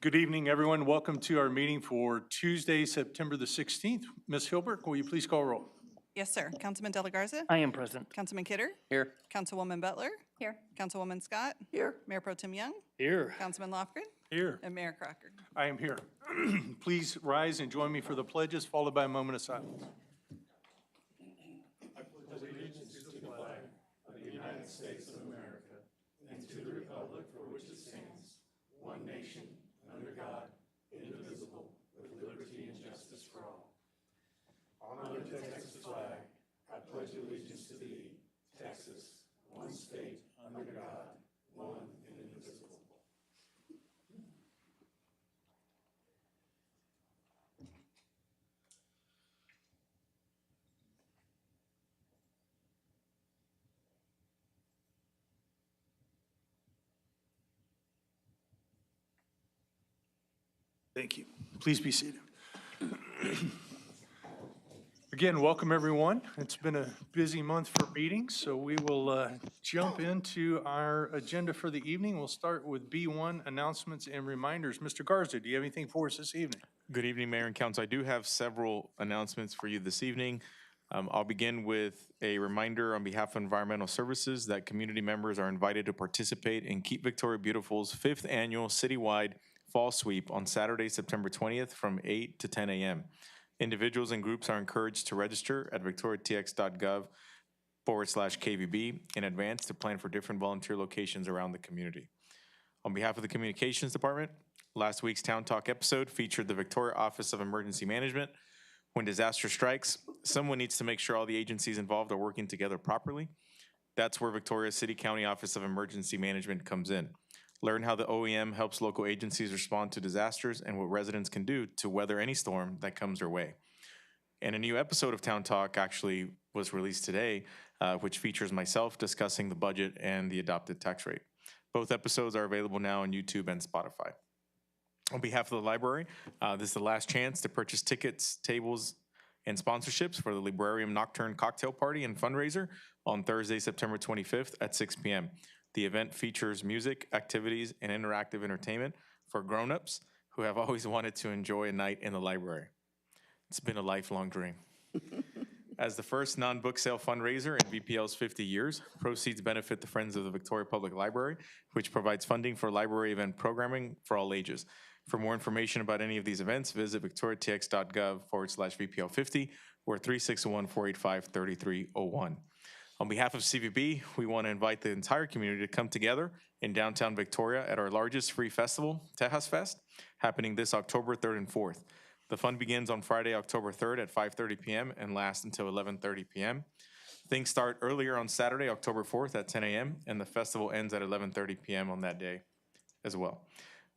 Good evening, everyone. Welcome to our meeting for Tuesday, September the 16th. Ms. Hilbrich, will you please call roll? Yes, sir. Councilman De La Garza? I am present. Councilman Kidder? Here. Councilwoman Butler? Here. Councilwoman Scott? Here. Mayor Pro Tem Young? Here. Councilman Lofgren? Here. And Mayor Crocker. I am here. Please rise and join me for the pledges, followed by a moment of silence. Thank you. Please be seated. Again, welcome everyone. It's been a busy month for meetings, so we will jump into our agenda for the evening. We'll start with B1, announcements and reminders. Mr. Garza, do you have anything for us this evening? Good evening, Mayor and Council. I do have several announcements for you this evening. I'll begin with a reminder on behalf of Environmental Services that community members are invited to participate in Keep Victoria Beautiful's 5th annual citywide fall sweep on Saturday, September 20th from 8 to 10 a.m. Individuals and groups are encouraged to register at victoriatx.gov/KVB in advance to plan for different volunteer locations around the community. On behalf of the Communications Department, last week's Town Talk episode featured the Victoria Office of Emergency Management. When disaster strikes, someone needs to make sure all the agencies involved are working together properly. That's where Victoria's City County Office of Emergency Management comes in. Learn how the OEM helps local agencies respond to disasters and what residents can do to weather any storm that comes their way. And a new episode of Town Talk actually was released today, which features myself discussing the budget and the adopted tax rate. Both episodes are available now on YouTube and Spotify. On behalf of the library, this is the last chance to purchase tickets, tables, and sponsorships for the Librarium Nocturne Cocktail Party and Fundraiser on Thursday, September 25th at 6 p.m. The event features music, activities, and interactive entertainment for grown-ups who have always wanted to enjoy a night in the library. It's been a lifelong dream. As the first non-book sale fundraiser in VPL's 50 years, proceeds benefit the Friends of the Victoria Public Library, which provides funding for library event programming for all ages. For more information about any of these events, visit victoriatx.gov/VPL50 or 361-485-3301. On behalf of CVB, we want to invite the entire community to come together in downtown Victoria at our largest free festival, Tejas Fest, happening this October 3rd and 4th. The fun begins on Friday, October 3rd at 5:30 p.m. and lasts until 11:30 p.m. Things start earlier on Saturday, October 4th at 10 a.m., and the festival ends at 11:30 p.m. on that day as well.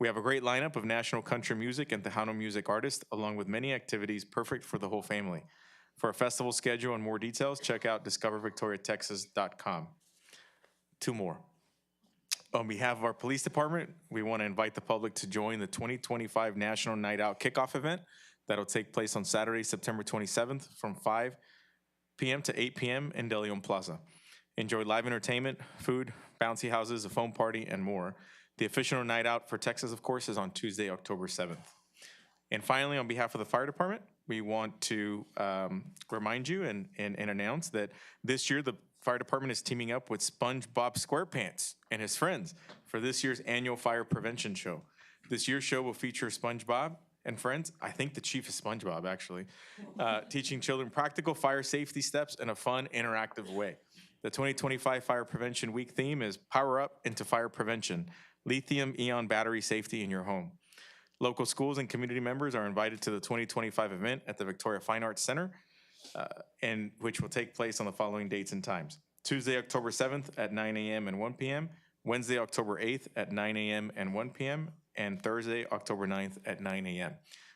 We have a great lineup of national country music and Tejano music artists, along with many activities perfect for the whole family. For a festival schedule and more details, check out discovervictoriatexas.com. Two more. On behalf of our police department, we want to invite the public to join the 2025 National Night Out Kickoff event that'll take place on Saturday, September 27th from 5 p.m. to 8 p.m. in De Leon Plaza. Enjoy live entertainment, food, bouncy houses, a foam party, and more. The official night out for Texas, of course, is on Tuesday, October 7th. And finally, on behalf of the fire department, we want to remind you and announce that this year the fire department is teaming up with SpongeBob SquarePants and his friends for this year's annual fire prevention show. This year's show will feature SpongeBob and friends, I think the chief is SpongeBob actually, teaching children practical fire safety steps in a fun, interactive way. The 2025 Fire Prevention Week theme is Power Up into Fire Prevention, lithium-ion battery safety in your home. Local schools and community members are invited to the 2025 event at the Victoria Fine Arts Center, and which will take place on the following dates and times. Tuesday, October 7th at 9 a.m. and 1 p.m., Wednesday, October 8th at 9 a.m. and 1 p.m., and Thursday, October 9th at 9 a.m.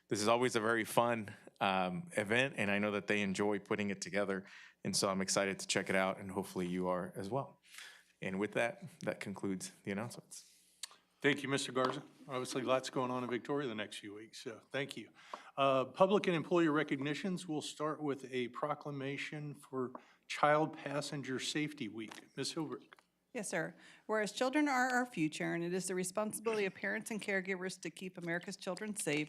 This is always a very fun event, and I know that they enjoy putting it together, and so I'm excited to check it out, and hopefully you are as well. And with that, that concludes the announcements. Thank you, Mr. Garza. Obviously, lots going on in Victoria the next few weeks, so thank you. Public and employee recognitions, we'll start with a proclamation for Child Passenger Safety Week. Ms. Hilbrich. Yes, sir. Whereas children are our future, and it is the responsibility of parents and caregivers to keep America's children safe.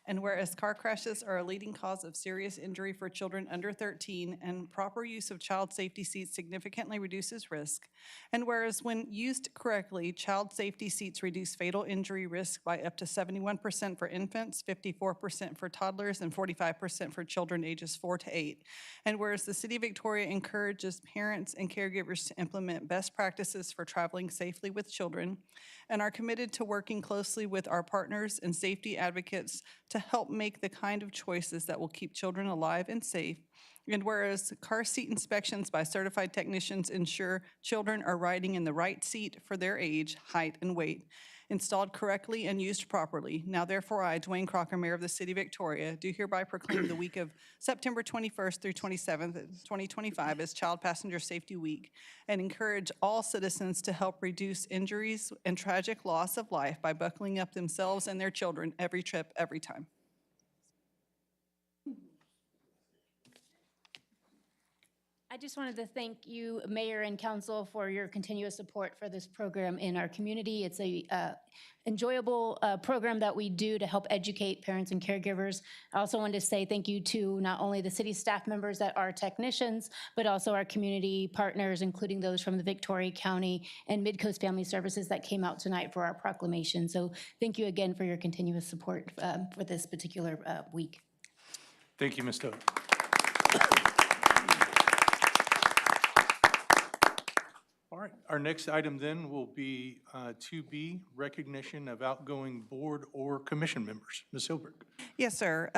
And whereas car crashes are a leading cause of serious injury for children under 13, and proper use of child safety seats significantly reduces risk. And whereas when used correctly, child safety seats reduce fatal injury risk by up to 71% for infants, 54% for toddlers, and 45% for children ages 4 to 8. And whereas the City of Victoria encourages parents and caregivers to implement best practices for traveling safely with children, and are committed to working closely with our partners and safety advocates to help make the kind of choices that will keep children alive and safe. And whereas car seat inspections by certified technicians ensure children are riding in the right seat for their age, height, and weight, installed correctly and used properly. Now therefore I, Duane Crocker, Mayor of the City of Victoria, do hereby proclaim the week of September 21st through 27th, 2025 as Child Passenger Safety Week, and encourage all citizens to help reduce injuries and tragic loss of life by buckling up themselves and their children every trip, every time. I just wanted to thank you, Mayor and Council, for your continuous support for this program in our community. It's a enjoyable program that we do to help educate parents and caregivers. I also wanted to say thank you to not only the city staff members that are technicians, but also our community partners, including those from the Victoria County and Midcoast Family Services that came out tonight for our proclamation. So thank you again for your continuous support for this particular week. Thank you, Ms. Toad. All right, our next item then will be 2B, recognition of outgoing board or commission members. Ms. Hilbrich. Yes, sir.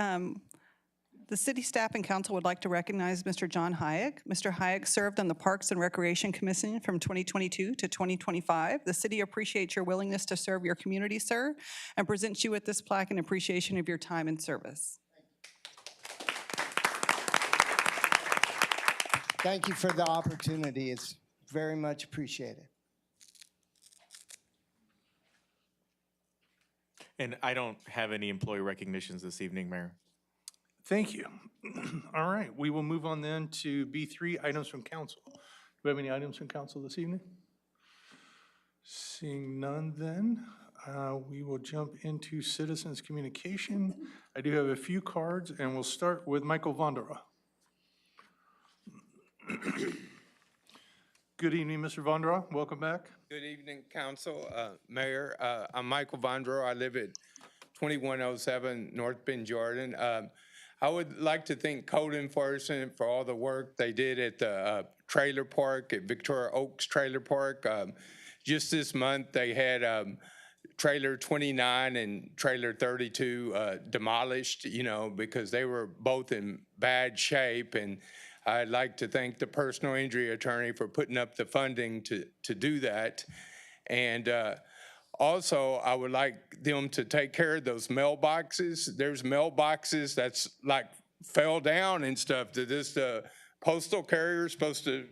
The city staff and council would like to recognize Mr. John Hayek. Mr. Hayek served on the Parks and Recreation Commission from 2022 to 2025. The city appreciates your willingness to serve your community, sir, and presents you with this plaque in appreciation of your time and service. Thank you for the opportunity. It's very much appreciated. And I don't have any employee recognitions this evening, Mayor. Thank you. All right, we will move on then to B3, items from council. Do we have any items from council this evening? Seeing none then, we will jump into citizens communication. I do have a few cards, and we'll start with Michael Vondera. Good evening, Mr. Vondera. Welcome back. Good evening, Council. Mayor, I'm Michael Vondro. I live at 2107 North Bend, Jordan. I would like to thank Code Enforcement for all the work they did at the trailer park, at Victoria Oaks Trailer Park. Just this month, they had trailer 29 and trailer 32 demolished, because they were both in bad shape. And I'd like to thank the personal injury attorney for putting up the funding to do that. And also, I would like them to take care of those mailboxes. There's mailboxes that's like fell down and stuff. That the postal carrier is supposed to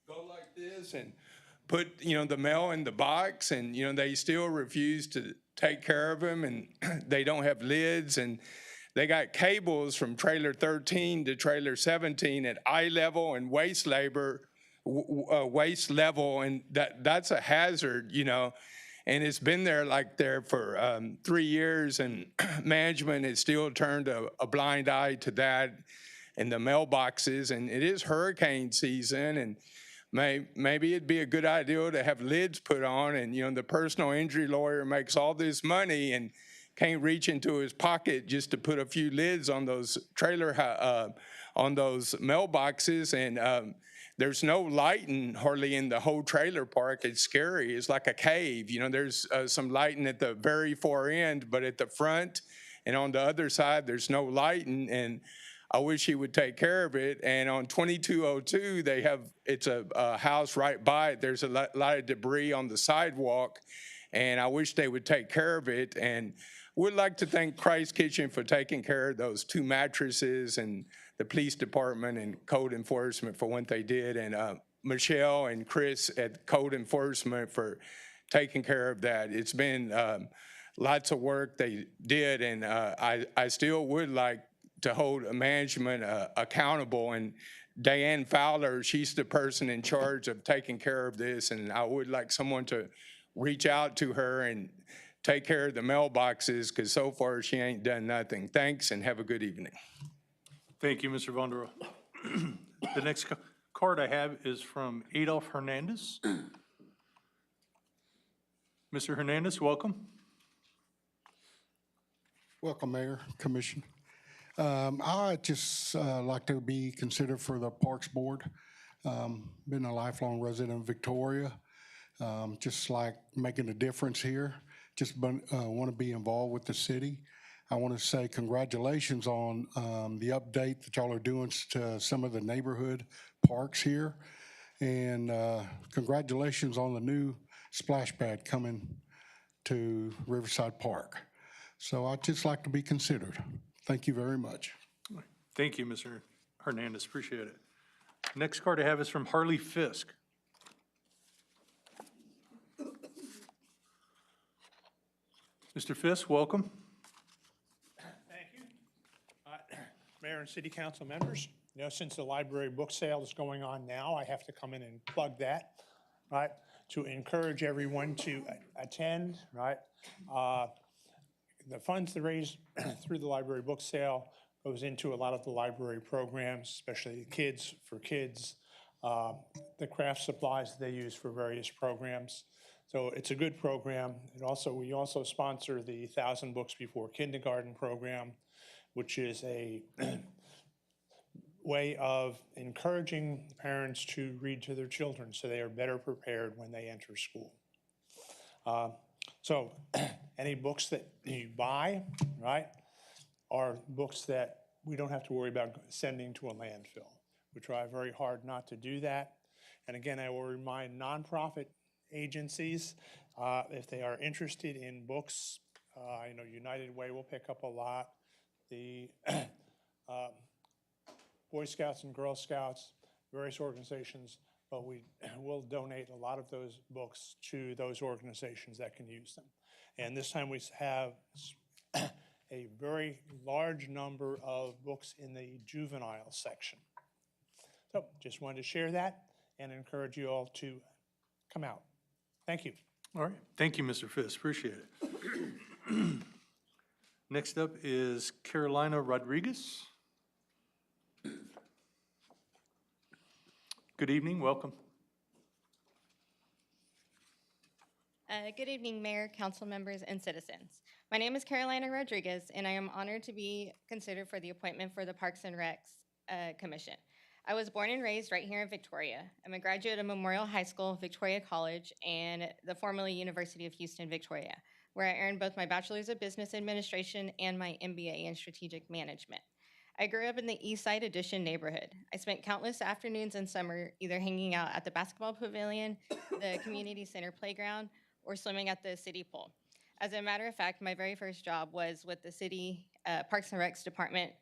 go like this and put, the mail in the box, and, they still refuse to take care of them, and they don't have lids, and they got cables from trailer 13 to trailer 17 at eye level and waist level, and that's a hazard, and it's been there for 3 years, and management has still turned a blind eye to that and the mailboxes, and it is hurricane season, and maybe it'd be a good idea to have lids put on, and the personal injury lawyer makes all this money and can't reach into his pocket just to put a few lids on those on those mailboxes, and there's no lighting hardly in the whole trailer park. It's scary. It's like a cave. There's some lighting at the very far end, but at the front and on the other side, there's no lighting, and I wish he would take care of it. And on 2202, it's a house right by it. There's a lot of debris on the sidewalk, and I wish they would take care of it. And we'd like to thank Christ Kitchen for taking care of those 2 mattresses, and the police department and Code Enforcement for what they did, and Michelle and Chris at Code Enforcement for taking care of that. It's been lots of work they did, and I still would like to hold management accountable and Diane Fowler, she's the person in charge of taking care of this, and I would like someone to reach out to her and take care of the mailboxes, because so far she ain't done nothing. Thanks, and have a good evening. Thank you, Mr. Vondero. The next card I have is from Adolf Hernandez. Mr. Hernandez, welcome. Welcome, Mayor, Commission. I'd just like to be considered for the Parks Board. Been a lifelong resident of Victoria. Just like making a difference here. Just want to be involved with the city. I want to say congratulations on the update that y'all are doing to some of the neighborhood parks here. And congratulations on the new splash pad coming to Riverside Park. So I'd just like to be considered. Thank you very much. Thank you, Mr. Hernandez, appreciate it. Next card I have is from Harley Fisk. Mr. Fisk, welcome. Thank you. Mayor and city council members, since the library book sale is going on now, I have to come in and plug that, right? To encourage everyone to attend, right? The funds that raised through the library book sale goes into a lot of the library programs, especially Kids for Kids, the craft supplies they use for various programs. So it's a good program. We also sponsor the 1,000 Books Before Kindergarten program, which is a way of encouraging parents to read to their children so they are better prepared when they enter school. So any books that you buy, right, are books that we don't have to worry about sending to a landfill. We try very hard not to do that. And again, I will remind nonprofit agencies, if they are interested in books, United Way will pick up a lot. The Boy Scouts and Girl Scouts, various organizations, but we will donate a lot of those books to those organizations that can use them. And this time we have a very large number of books in the juvenile section. So just wanted to share that and encourage you all to come out. Thank you. All right, thank you, Mr. Fisk, appreciate it. Next up is Carolina Rodriguez. Good evening, welcome. Good evening, Mayor, council members, and citizens. My name is Carolina Rodriguez, and I am honored to be considered for the appointment for the Parks and Recs Commission. I was born and raised right here in Victoria. I'm a graduate of Memorial High School, Victoria College, and the formerly University of Houston, Victoria, where I earned both my Bachelor's of Business Administration and my MBA in Strategic Management. I grew up in the East Side Addition neighborhood. I spent countless afternoons and summer either hanging out at the basketball pavilion, the community center playground, or swimming at the city pool. As a matter of fact, my very first job was with the city Parks and Recs department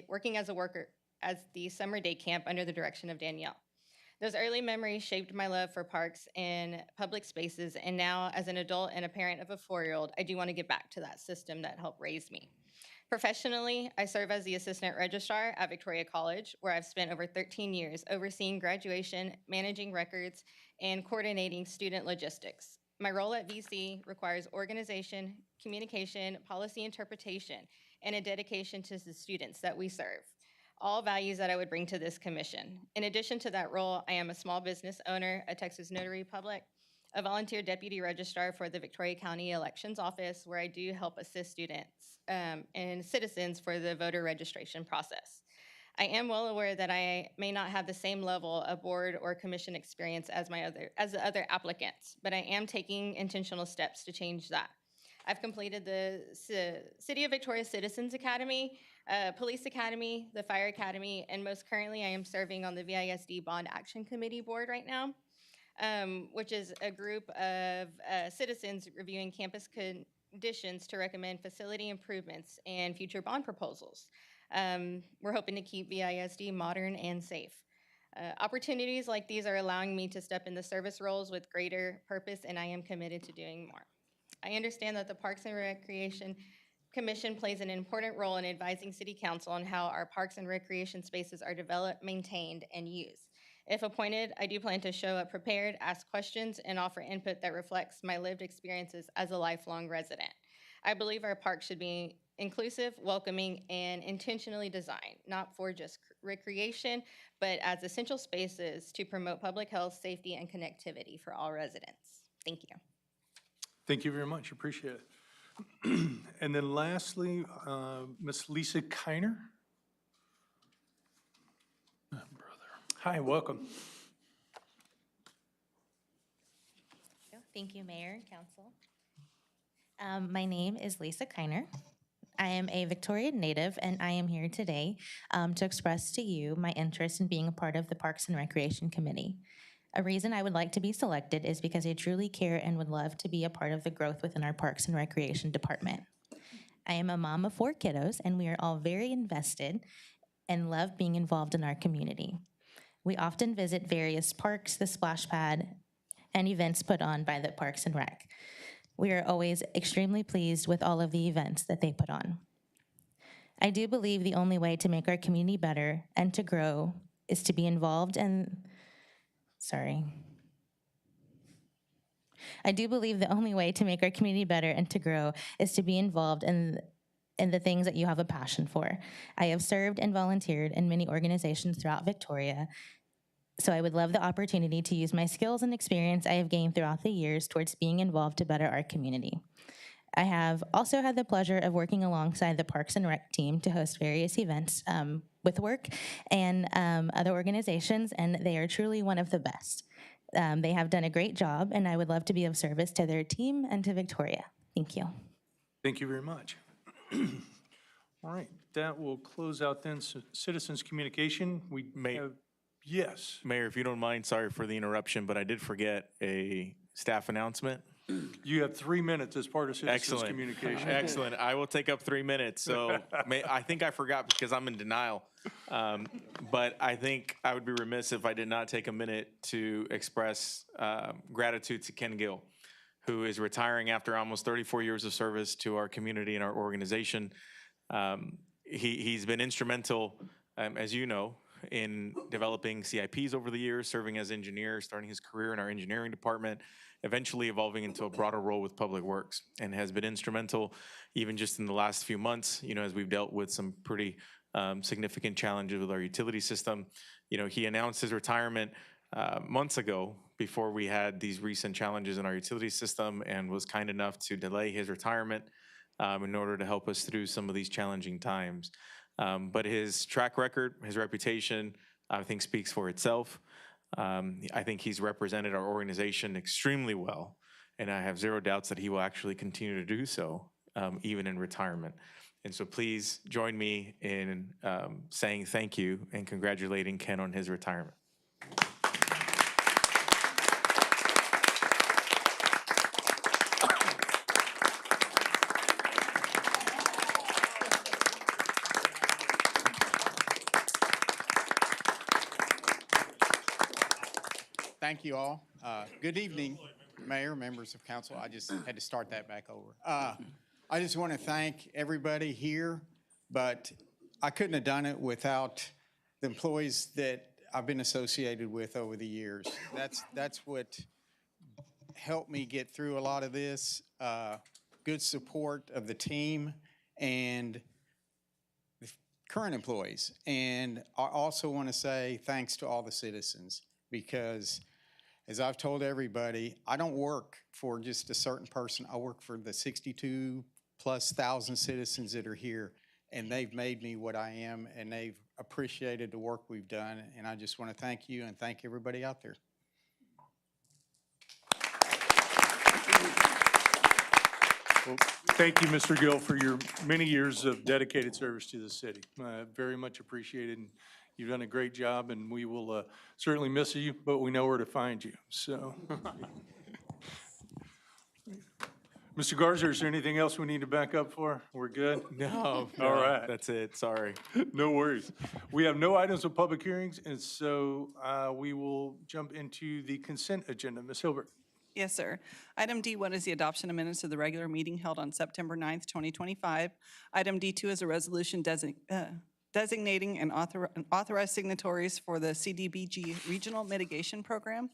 working as a worker as the summer day camp under the direction of Danielle. Those early memories shaped my love for parks and public spaces, and now as an adult and a parent of a 4-year-old, I do want to get back to that system that helped raise me. Professionally, I serve as the assistant registrar at Victoria College, where I've spent over 13 years overseeing graduation, managing records, and coordinating student logistics. My role at VC requires organization, communication, policy interpretation, and a dedication to the students that we serve. All values that I would bring to this commission. In addition to that role, I am a small business owner, a Texas Notary Public, a volunteer deputy registrar for the Victoria County Elections Office, where I do help assist students and citizens for the voter registration process. I am well aware that I may not have the same level of board or commission experience as the other applicants, but I am taking intentional steps to change that. I've completed the City of Victoria Citizens Academy, Police Academy, the Fire Academy, and most currently I am serving on the VISD Bond Action Committee board right now, which is a group of citizens reviewing campus conditions to recommend facility improvements and future bond proposals. We're hoping to keep VISD modern and safe. Opportunities like these are allowing me to step in the service roles with greater purpose, and I am committed to doing more. I understand that the Parks and Recreation Commission plays an important role in advising City Council on how our parks and recreation spaces are developed, maintained, and used. If appointed, I do plan to show up prepared, ask questions, and offer input that reflects my lived experiences as a lifelong resident. I believe our parks should be inclusive, welcoming, and intentionally designed, not for just recreation, but as essential spaces to promote public health, safety, and connectivity for all residents. Thank you. Thank you very much, appreciate it. And then lastly, Ms. Lisa Kiner. Hi, welcome. Thank you, Mayor and Council. My name is Lisa Kiner. I am a Victorian native, and I am here today to express to you my interest in being a part of the Parks and Recreation Committee. A reason I would like to be selected is because I truly care and would love to be a part of the growth within our Parks and Recreation Department. I am a mom of 4 kiddos, and we are all very invested and love being involved in our community. We often visit various parks, the splash pad, and events put on by the Parks and Rec. We are always extremely pleased with all of the events that they put on. I do believe the only way to make our community better and to grow is to be involved in, I do believe the only way to make our community better and to grow is to be involved in the things that you have a passion for. I have served and volunteered in many organizations throughout Victoria, so I would love the opportunity to use my skills and experience I have gained throughout the years towards being involved to better our community. I have also had the pleasure of working alongside the Parks and Rec team to host various events with work and other organizations, and they are truly one of the best. They have done a great job, and I would love to be of service to their team and to Victoria. Thank you. Thank you very much. All right, that will close out then citizens' communication. Yes. Mayor, if you don't mind, sorry for the interruption, but I did forget a staff announcement. You have 3 minutes as part of citizens' Excellent. communication. Excellent. I will take up 3 minutes. So I think I forgot because I'm in denial. But I think I would be remiss if I did not take a minute to express gratitude to Ken Gill, who is retiring after almost 34 years of service to our community and our organization. He's been instrumental, as you know, in developing CIPs over the years, serving as engineer, starting his career in our engineering department, eventually evolving into a broader role with Public Works, and has been instrumental even just in the last few months, as we've dealt with some pretty significant challenges with our utility system. He announced his retirement months ago before we had these recent challenges in our utility system, and was kind enough to delay his retirement in order to help us through some of these challenging times. But his track record, his reputation, I think speaks for itself. I think he's represented our organization extremely well, and I have zero doubts that he will actually continue to do so, even in retirement. And so please join me in saying thank you and congratulating Ken on his retirement. Thank you all. Good evening, Mayor, members of council. I just had to start that back over. I just want to thank everybody here, but I couldn't have done it without the employees that I've been associated with over the years. That's what helped me get through a lot of this. Good support of the team and the current employees. And I also want to say thanks to all the citizens, because as I've told everybody, I don't work for just a certain person. I work for the 62,000+ citizens that are here, and they've made me what I am, and they've appreciated the work we've done, and I just want to thank you and thank everybody out there. Well, thank you, Mr. Gill, for your many years of dedicated service to the city. Very much appreciated. And you've done a great job, and we will certainly miss you, but we know where to find you. So, Mr. Garza, is there anything else we need to back up for? We're good? No. All right. That's it. Sorry. No worries. We have no items of public hearings, and so we will jump into the consent agenda. Ms. Hilbrich. Yes, sir. Item D1 is the adoption of minutes of the regular meeting held on September 9th, 2025. Item D2 is a resolution designating and authorized signatories for the CDBG Regional Mitigation Program.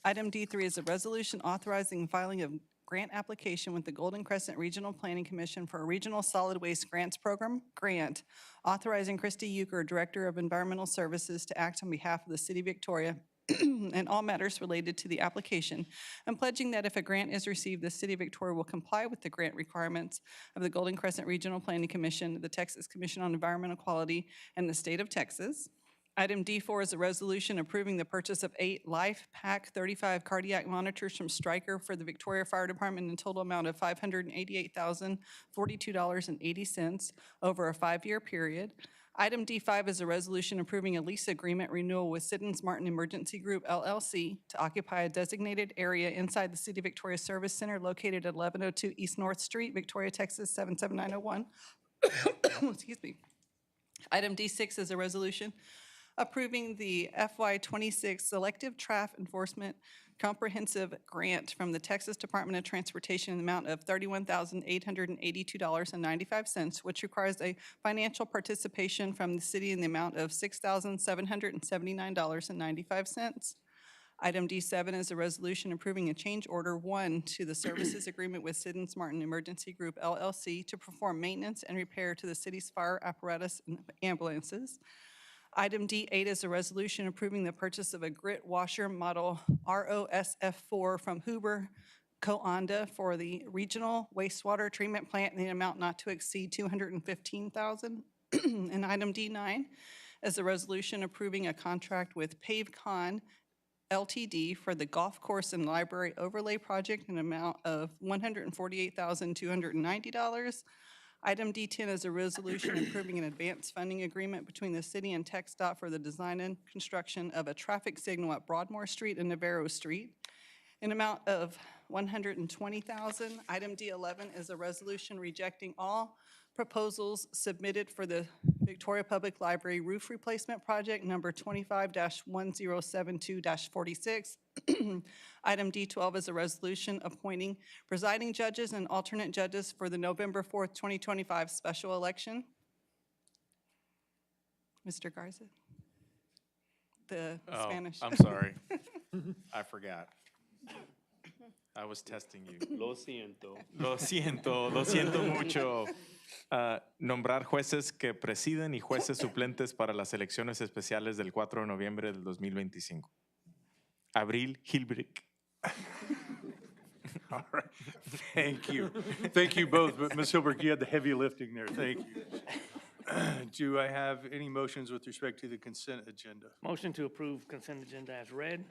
Item D3 is a resolution authorizing filing of grant application with the Golden Crescent Regional Planning Commission for a Regional Solid Waste Grants Program grant, authorizing Christy Euchre, Director of Environmental Services, to act on behalf of the City of Victoria and all matters related to the application, and pledging that if a grant is received, the City of Victoria will comply with the grant requirements of the Golden Crescent Regional Planning Commission, the Texas Commission on Environmental Quality, and the State of Texas. Item D4 is a resolution approving the purchase of 8 Life Pack 35 cardiac monitors from Stryker for the Victoria Fire Department in a total amount of $588,042.80 over a 5-year period. Item D5 is a resolution approving a lease agreement renewal with Siddons Martin Emergency Group LLC to occupy a designated area inside the City of Victoria Service Center located at 1102 East North Street, Victoria, Texas 77901. Excuse me. Item D6 is a resolution approving the FY26 Selective Traffic Enforcement Comprehensive Grant from the Texas Department of Transportation in the amount of $31,882.95, which requires a financial participation from the city in the amount of $6,779.95. Item D7 is a resolution approving a change order 1 to the services agreement with Siddons Martin Emergency Group LLC to perform maintenance and repair to the city's fire apparatus and ambulances. Item D8 is a resolution approving the purchase of a grit washer model ROSF4 from Huber Co-Onda for the regional wastewater treatment plant in the amount not to exceed $215,000. And item D9 is a resolution approving a contract with PaveCon Ltd. for the golf course and library overlay project in an amount of $148,290. Item D10 is a resolution approving an advance funding agreement between the city and TxDOT for the design and construction of a traffic signal at Broadmoor Street and Navarro Street in amount of $120,000. Item D11 is a resolution rejecting all proposals submitted for the Victoria Public Library roof replacement project number 25-1072-46. Item D12 is a resolution appointing presiding judges and alternate judges for the November 4th, 2025 special election. Mr. Garza? The Spanish. I'm sorry. I forgot. I was testing you. Lo siento. Lo siento mucho. Nombrar jueces que presiden y jueces suplentes para las elecciones especiales del 4 de noviembre del 2025. Abril Hilbrich. All right, thank you. Thank you both, but Ms. Hilbrich, you had the heavy lifting there, thank you. Do I have any motions with respect to the consent agenda? Motion to approve consent agenda as read.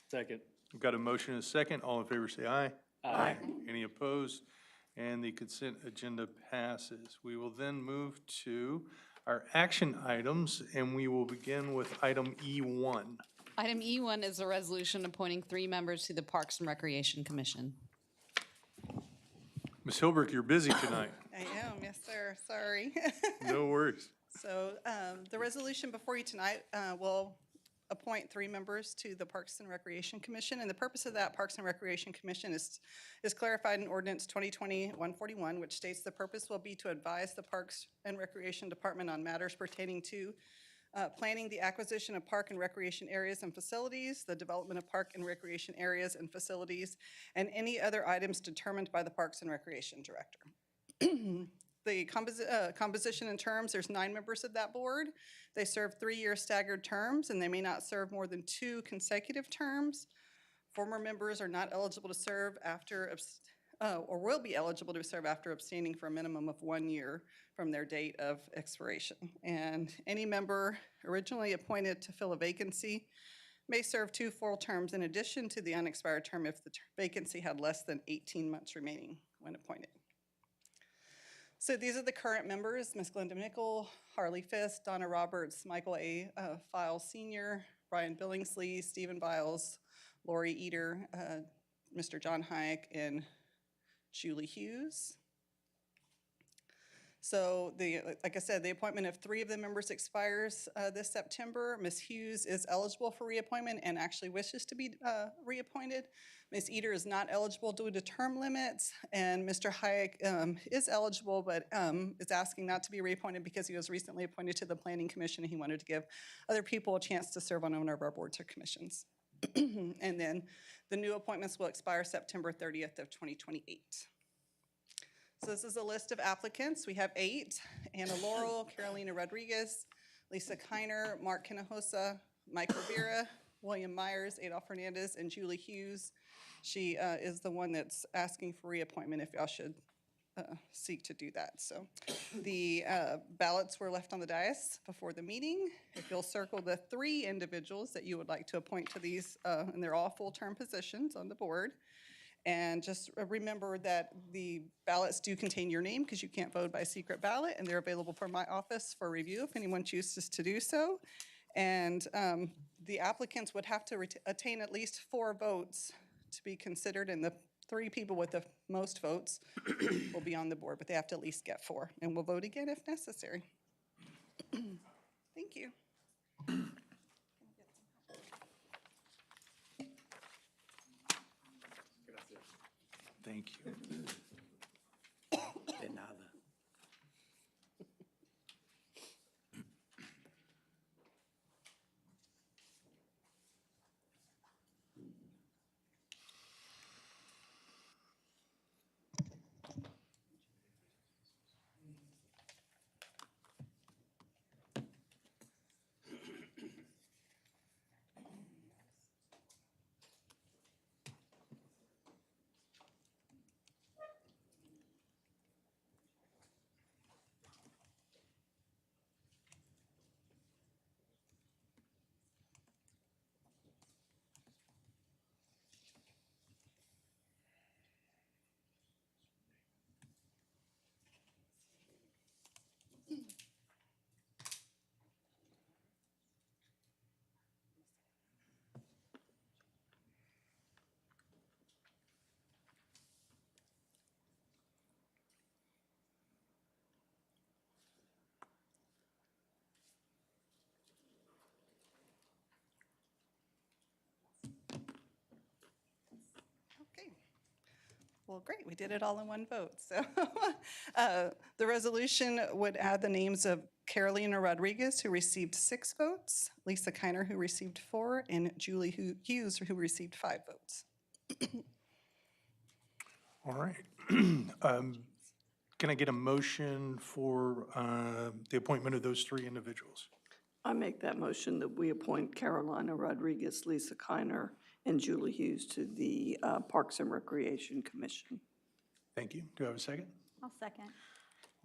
Second. We've got a motion and a second. All in favor say aye. Aye. Any opposed? And the consent agenda passes. We will then move to our action items, and we will begin with item E1. Item E1 is a resolution appointing 3 members to the Parks and Recreation Commission. Ms. Hilbrich, you're busy tonight. I am, yes, sir, sorry. No worries. So the resolution before you tonight will appoint 3 members to the Parks and Recreation Commission. And the purpose of that Parks and Recreation Commission is clarified in Ordinance 2020-141, which states the purpose will be to advise the Parks and Recreation Department on matters pertaining to planning the acquisition of park and recreation areas and facilities, the development of park and recreation areas and facilities, and any other items determined by the Parks and Recreation Director. The composition and terms, there's 9 members of that board. They serve 3-year staggered terms, and they may not serve more than 2 consecutive terms. Former members are not eligible to serve after, or will be eligible to serve after abstaining for a minimum of 1 year from their date of expiration. And any member originally appointed to fill a vacancy may serve 2 full terms in addition to the unexpired term if the vacancy had less than 18 months remaining when appointed. So these are the current members: Ms. Glenda Mickle, Harley Fisk, Donna Roberts, Michael A. Files Sr., Brian Billingsley, Stephen Biles, Lori Eater, Mr. John Hayek, and Julie Hughes. So like I said, the appointment of 3 of the members expires this September. Ms. Hughes is eligible for reappointment and actually wishes to be reappointed. Ms. Eder is not eligible due to term limits, and Mr. Hayek is eligible, but is asking not to be reappointed because he was recently appointed to the Planning Commission, and he wanted to give other people a chance to serve on one of our boards or commissions. And then the new appointments will expire September 30th of 2028. So this is a list of applicants. We have 8: Anna Laurel, Carolina Rodriguez, Lisa Kiner, Mark Hinojosa, Mike Rivera, William Myers, Adolph Hernandez, and Julie Hughes. She is the one that's asking for reappointment if y'all should seek to do that. So the ballots were left on the dais before the meeting. If you'll circle the 3 individuals that you would like to appoint to these, and they're all full-term positions on the board. And just remember that the ballots do contain your name because you can't vote by secret ballot, and they're available from my office for review if anyone chooses to do so. And the applicants would have to attain at least 4 votes to be considered, and the 3 people with the most votes will be on the board, but they have to at least get 4, and we'll vote again if necessary. Thank you. Thank you. De nada. Okay. Well, great, we did it all in one vote. So the resolution would add the names of Carolina Rodriguez, who received 6 votes, Lisa Kiner, who received 4, and Julie Hughes, who received 5 votes. All right. Can I get a motion for the appointment of those 3 individuals? I make that motion that we appoint Carolina Rodriguez, Lisa Kiner, and Julie Hughes to the Parks and Recreation Commission. Thank you. Do I have a second? I'll second.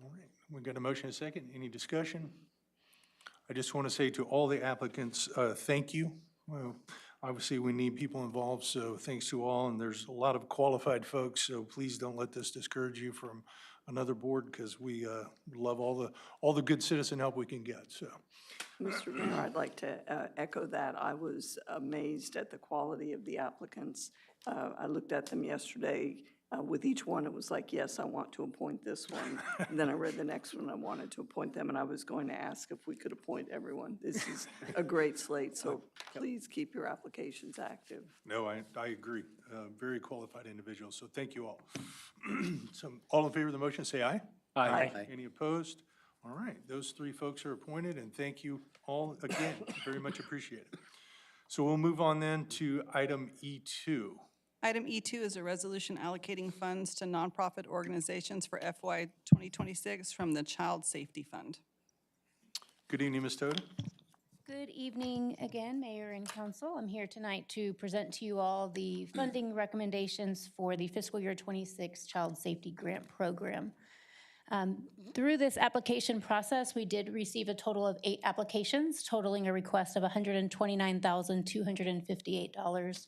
All right, we've got a motion and a second. Any discussion? I just want to say to all the applicants, thank you. Well, obviously, we need people involved, so thanks to all. And there's a lot of qualified folks, so please don't let this discourage you from another board, because we love all the good citizen help we can get. So, Mr. Mayor, I'd like to echo that. I was amazed at the quality of the applicants. I looked at them yesterday. With each one, it was like, yes, I want to appoint this one. And then I read the next one, I wanted to appoint them, and I was going to ask if we could appoint everyone. This is a great slate, so please keep your applications active. no, I agree. Very qualified individuals, so thank you all. So all in favor of the motion, say aye. Aye. Any opposed? All right, those 3 folks are appointed, and thank you all again. Very much appreciated. So we'll move on then to item E2. Item E2 is a resolution allocating funds to nonprofit organizations for FY 2026 from the Child Safety Fund. Good evening, Ms. Toda. Good evening again, Mayor and Council. I'm here tonight to present to you all the funding recommendations for the fiscal year 26 Child Safety Grant Program. Through this application process, we did receive a total of 8 applications, totaling a request of $129,258.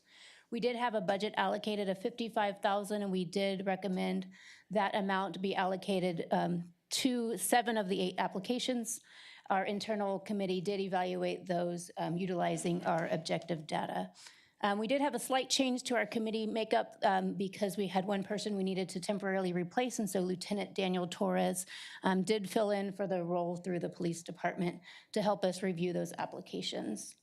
We did have a budget allocated of $55,000, and we did recommend that amount be allocated to 7 of the 8 applications. Our internal committee did evaluate those utilizing our objective data. We did have a slight change to our committee makeup because we had one person we needed to temporarily replace, and so Lieutenant Daniel Torres did fill in for the role through the police department to help us review those applications.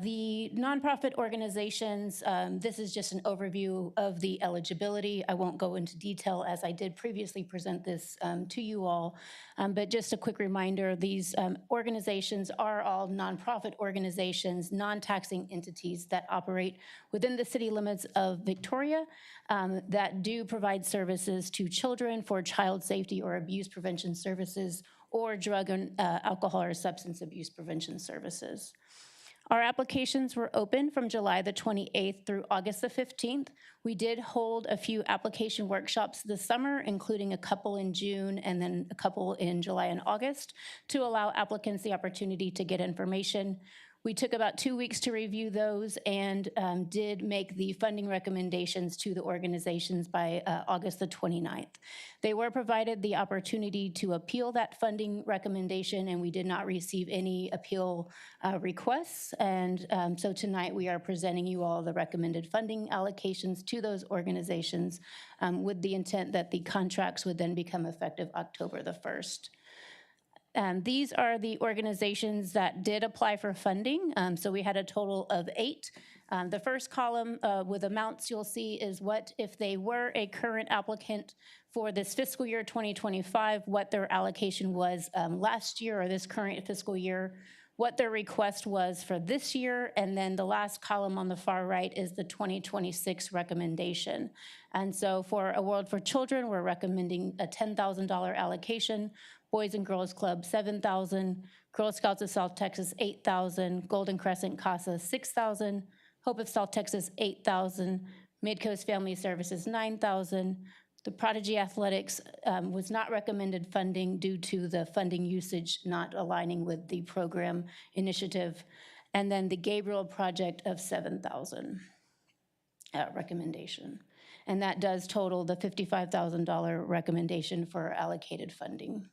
The nonprofit organizations, this is just an overview of the eligibility. I won't go into detail as I did previously present this to you all, but just a quick reminder, these organizations are all nonprofit organizations, non-taxing entities that operate within the city limits of Victoria that do provide services to children for child safety or abuse prevention services or drug and alcohol or substance abuse prevention services. Our applications were open from July the 28th through August the 15th. We did hold a few application workshops this summer, including a couple in June and then a couple in July and August, to allow applicants the opportunity to get information. We took about 2 weeks to review those and did make the funding recommendations to the organizations by August the 29th. They were provided the opportunity to appeal that funding recommendation, and we did not receive any appeal requests. And so tonight we are presenting you all the recommended funding allocations to those organizations with the intent that the contracts would then become effective October the 1st. These are the organizations that did apply for funding. So we had a total of 8. The first column with amounts you'll see is what if they were a current applicant for this fiscal year 2025, what their allocation was last year or this current fiscal year, what their request was for this year, and then the last column on the far right is the 2026 recommendation. And so for A World for Children, we're recommending a $10,000 allocation. Boys and Girls Club, $7,000. Girl Scouts of South Texas, $8,000. Golden Crescent CASA, $6,000. Hope of South Texas, $8,000. Midcoast Family Services, $9,000. The Prodigy Athletics was not recommended funding due to the funding usage not aligning with the program initiative. And then the Gabriel Project of $7,000 recommendation. And that does total the $55,000 recommendation for allocated funding.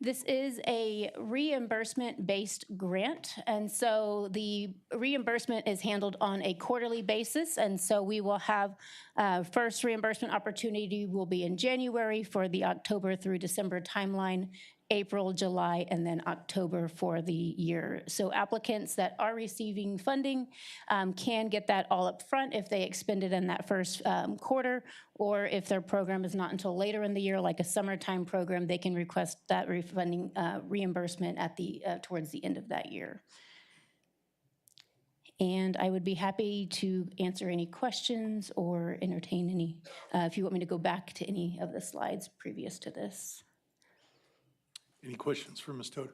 This is a reimbursement-based grant, and so the reimbursement is handled on a quarterly basis, and so we will have first reimbursement opportunity will be in January for the October through December timeline, April, July, and then October for the year. So applicants that are receiving funding can get that all up front if they expend it in that first quarter, or if their program is not until later in the year, like a summertime program, they can request that refunding reimbursement at the towards the end of that year. And I would be happy to answer any questions or entertain any, if you want me to go back to any of the slides previous to this. Any questions for Ms. Toder?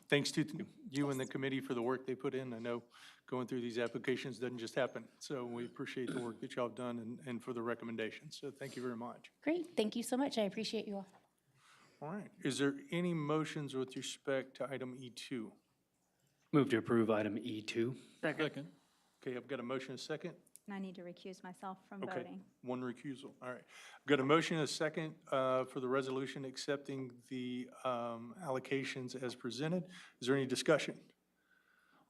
Thanks to you and the committee for the work they put in. I know going through these applications doesn't just happen. So we appreciate the work that y'all have done and for the recommendations. So thank you very much. Great, thank you so much. I appreciate you all. All right, is there any motions with respect to item E2? Move to approve item E2. Second. Okay, I've got a motion and a second. And I need to recuse myself from Okay, voting. one recusal. All right. I've got a motion and a second for the resolution accepting the allocations as presented. Is there any discussion?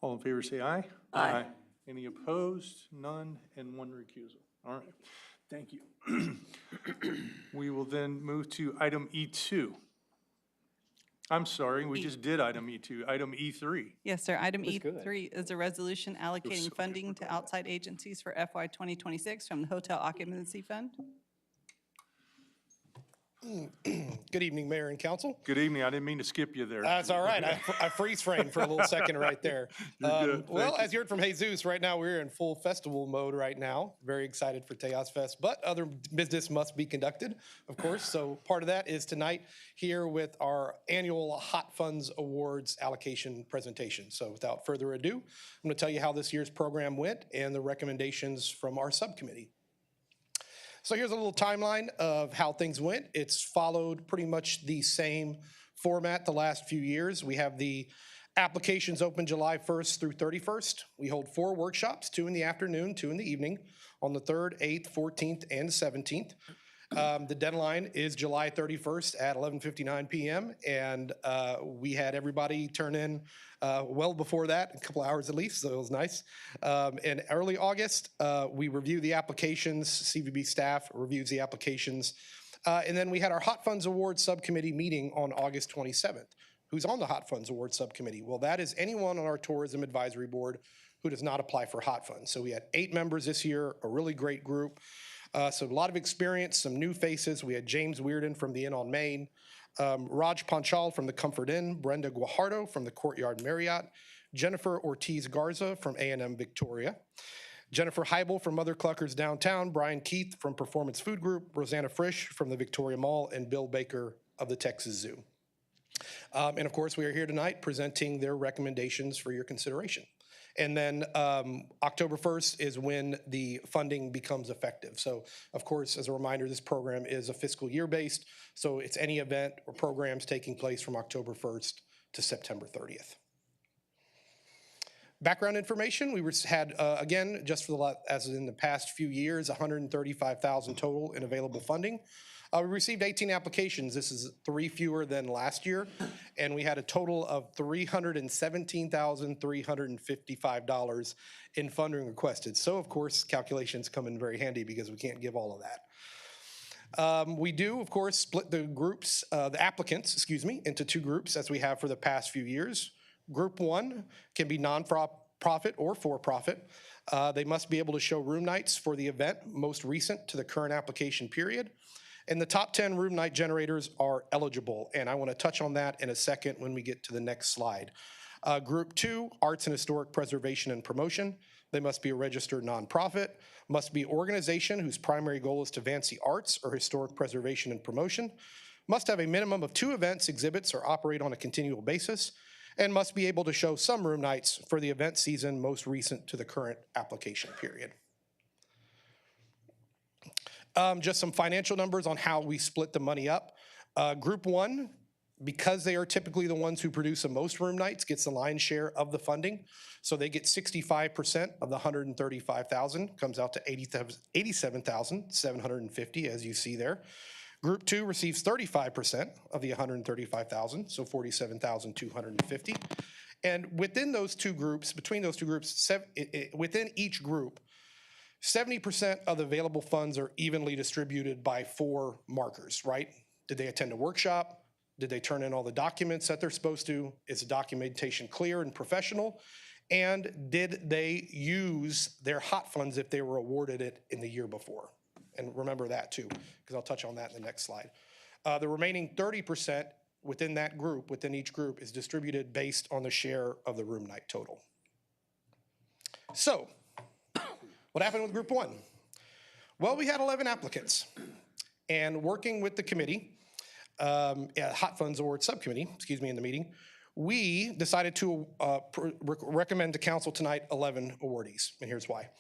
All in favor say aye. Aye. Any opposed? None, and one recusal. All right, thank you. We will then move to item E2. I'm sorry, we just did item E2, item E3. Yes, sir. Item That's good. E3 is a resolution allocating funding to outside agencies for FY 2026 from the Hotel Occupancy Fund. Good evening, Mayor and Council. Good evening, I didn't mean to skip you there. That's all right. I freeze framed for a little second right there. You're good. Well, Thank you. as you heard from Jesus, right now we're in full festival mode right now. Very excited for Tejas Fest, but other business must be conducted, of course. So part of that is tonight here with our annual Hot Funds Awards allocation presentation. So without further ado, I'm going to tell you how this year's program went and the recommendations from our subcommittee. So here's a little timeline of how things went. It's followed pretty much the same format the last few years. We have the applications open July 1st through 31st. We hold 4 workshops, 2 in the afternoon, 2 in the evening, on the 3rd, 8th, 14th, and 17th. The deadline is July 31st at 11:59 p.m. And we had everybody turn in well before that, a couple hours at least, so it was nice. In early August, we reviewed the applications, CVB staff reviews the applications. And then we had our Hot Funds Award Subcommittee meeting on August 27th. Who's on the Hot Funds Award Subcommittee? Well, that is anyone on our Tourism Advisory Board who does not apply for Hot Funds. So we had 8 members this year, a really great group. So a lot of experience, some new faces. We had James Weirden from the Inn on Main, Raj Panchal from the Comfort Inn, Brenda Guajardo from the Courtyard Marriott, Jennifer Ortiz Garza from A&M Victoria, Jennifer Heibel from Mother Cluckers Downtown, Brian Keith from Performance Food Group, Rosanna Frisch from the Victoria Mall, and Bill Baker of the Texas Zoo. And of course, we are here tonight presenting their recommendations for your consideration. And then October 1st is when the funding becomes effective. So of course, as a reminder, this program is a fiscal year based. So it's any event or programs taking place from October 1st to September 30th. Background information, we had, again, just for the, as in the past few years, 135,000 total in available funding. We received 18 applications. This is 3 fewer than last year. And we had a total of $317,355 in funding requested. So of course, calculations come in very handy because we can't give all of that. We do, of course, split the groups, the applicants, excuse me, into 2 groups as we have for the past few years. Group 1 can be non-profit or for-profit. They must be able to show room nights for the event most recent to the current application period. And the top 10 room night generators are eligible. And I want to touch on that in a second when we get to the next slide. Group 2, Arts and Historic Preservation and Promotion. They must be a registered nonprofit, must be an organization whose primary goal is to advance the arts or historic preservation and promotion, must have a minimum of 2 events, exhibits, or operate on a continual basis, and must be able to show some room nights for the event season most recent to the current application period. Just some financial numbers on how we split the money up. Group 1, because they are typically the ones who produce the most room nights, gets the lion's share of the funding. So they get 65% of the $135,000, comes out to $87,750, as you see there. Group 2 receives 35% of the $135,000, so $47,250. And within those 2 groups, between those 2 groups, within each group, 70% of the available funds are evenly distributed by 4 markers, right? Did they attend a workshop? Did they turn in all the documents that they're supposed to? Is the documentation clear and professional? And did they use their hot funds if they were awarded it in the year before? And remember that too, because I'll touch on that in the next slide. The remaining 30% within that group, within each group, is distributed based on the share of the room night total. So, what happened with group 1? Well, we had 11 applicants. And working with the committee, Hot Funds Award Subcommittee, excuse me, in the meeting, we decided to recommend to council tonight 11 awardees, and here's why.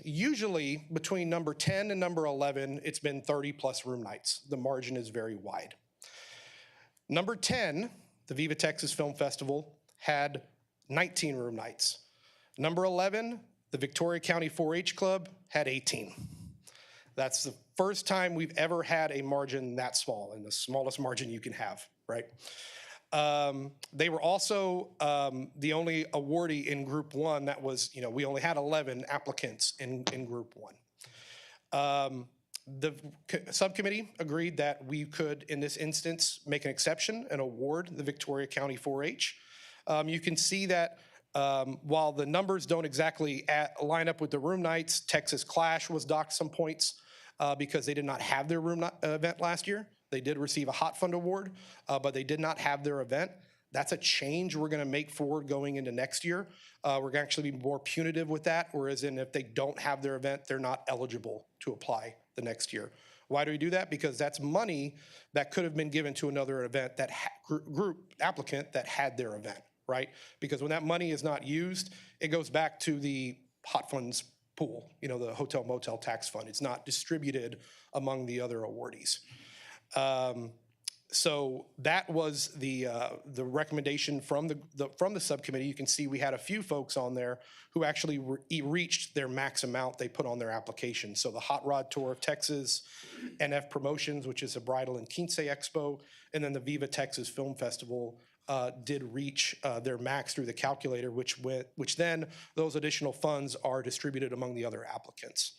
Usually between number 10 and number 11, it's been 30 plus room nights. The margin is very wide. Number 10, the Viva Texas Film Festival, had 19 room nights. Number 11, the Victoria County 4-H Club, had 18. That's the first time we've ever had a margin that small, and the smallest margin you can have, right? They were also the only awardee in group 1 that was, we only had 11 applicants in group 1. The subcommittee agreed that we could, in this instance, make an exception and award the Victoria County 4-H. You can see that while the numbers don't exactly line up with the room nights, Texas Clash was docked some points because they did not have their room event last year. They did receive a Hot Fund award, but they did not have their event. That's a change we're going to make forward going into next year. We're going to actually be more punitive with that, whereas if they don't have their event, they're not eligible to apply the next year. Why do we do that? Because that's money that could have been given to another event, that group applicant that had their event, right? Because when that money is not used, it goes back to the Hot Funds pool, the hotel motel tax fund. It's not distributed among the other awardees. So that was the recommendation from the subcommittee. You can see we had a few folks on there who actually reached their max amount they put on their application. So the Hot Rod Tour of Texas, NF Promotions, which is a bridal and quince expo, and then the Viva Texas Film Festival did reach their max through the calculator, which then those additional funds are distributed among the other applicants.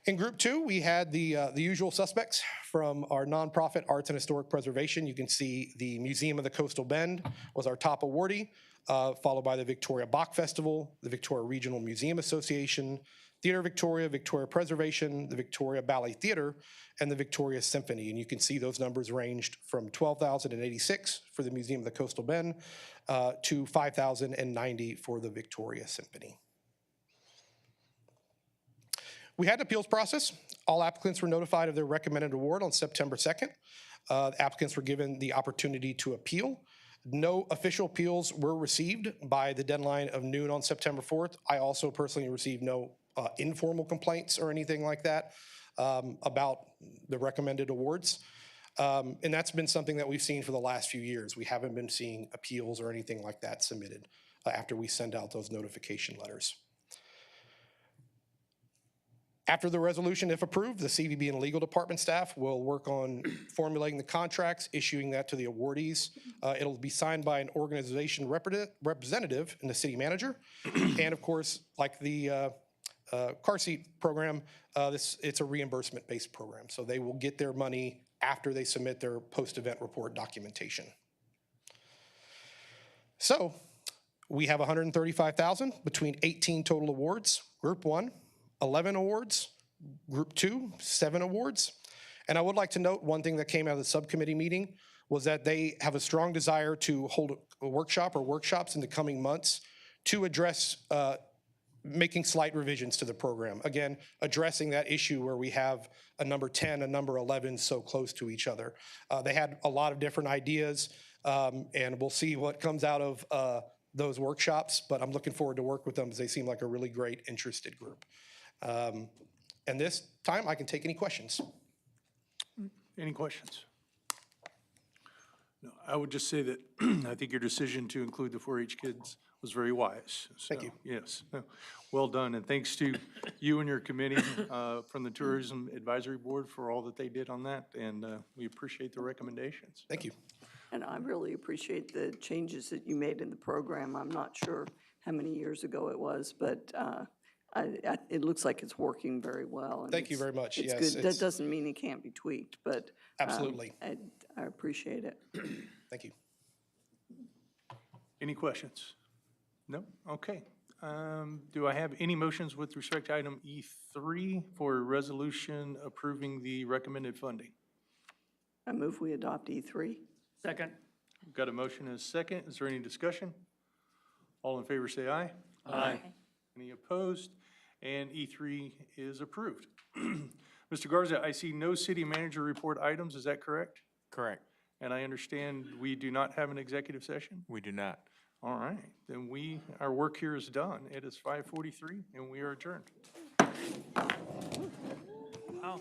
In group 2, we had the usual suspects from our nonprofit Arts and Historic Preservation. You can see the Museum of the Coastal Bend was our top awardee, followed by the Victoria Bach Festival, the Victoria Regional Museum Association, Theater Victoria, Victoria Preservation, the Victoria Ballet Theater, and the Victoria Symphony. And you can see those numbers ranged from $12,086 for the Museum of the Coastal Bend to $5,090 for the Victoria Symphony. We had an appeals process. All applicants were notified of their recommended award on September 2nd. The applicants were given the opportunity to appeal. No official appeals were received by the deadline of noon on September 4th. I also personally received no informal complaints or anything like that about the recommended awards. And that's been something that we've seen for the last few years. We haven't been seeing appeals or anything like that submitted after we send out those notification letters. After the resolution, if approved, the CVB and legal department staff will work on formulating the contracts, issuing that to the awardees. It'll be signed by an organization representative and the city manager. And of course, like the car seat program, it's a reimbursement-based program. So they will get their money after they submit their post-event report documentation. So we have $135,000 between 18 total awards. Group 1, 11 awards, Group 2, 7 awards. And I would like to note one thing that came out of the subcommittee meeting was that they have a strong desire to hold a workshop or workshops in the coming months to address making slight revisions to the program. Again, addressing that issue where we have a number 10, a number 11 so close to each other. They had a lot of different ideas, and we'll see what comes out of those workshops, but I'm looking forward to work with them as they seem like a really great, interested group. And this time, I can take any questions. Any questions? No, I would just say that I think your decision to include the 4-H kids was very wise. So, Thank you. Yes, well done. And thanks to you and your committee from the Tourism Advisory Board for all that they did on that. And we appreciate the recommendations. Thank you. And I really appreciate the changes that you made in the program. I'm not sure how many years ago it was, but it looks like it's working very well. And Thank you very much. It's Yes, good. That doesn't mean it can't be tweaked, but Absolutely. I appreciate it. Thank you. Any questions? No? Okay. Do I have any motions with respect to item E3 for resolution approving the recommended funding? I move we adopt E3. Second. We've got a motion and a second. Is there any discussion? All in favor say aye. Aye. Any opposed? And E3 is approved. Mr. Garza, I see no city manager report items. Is that correct? Correct. And I understand we do not have an executive session? We do not. All right, then our work here is done. It is 5:43 and we are adjourned. Wow.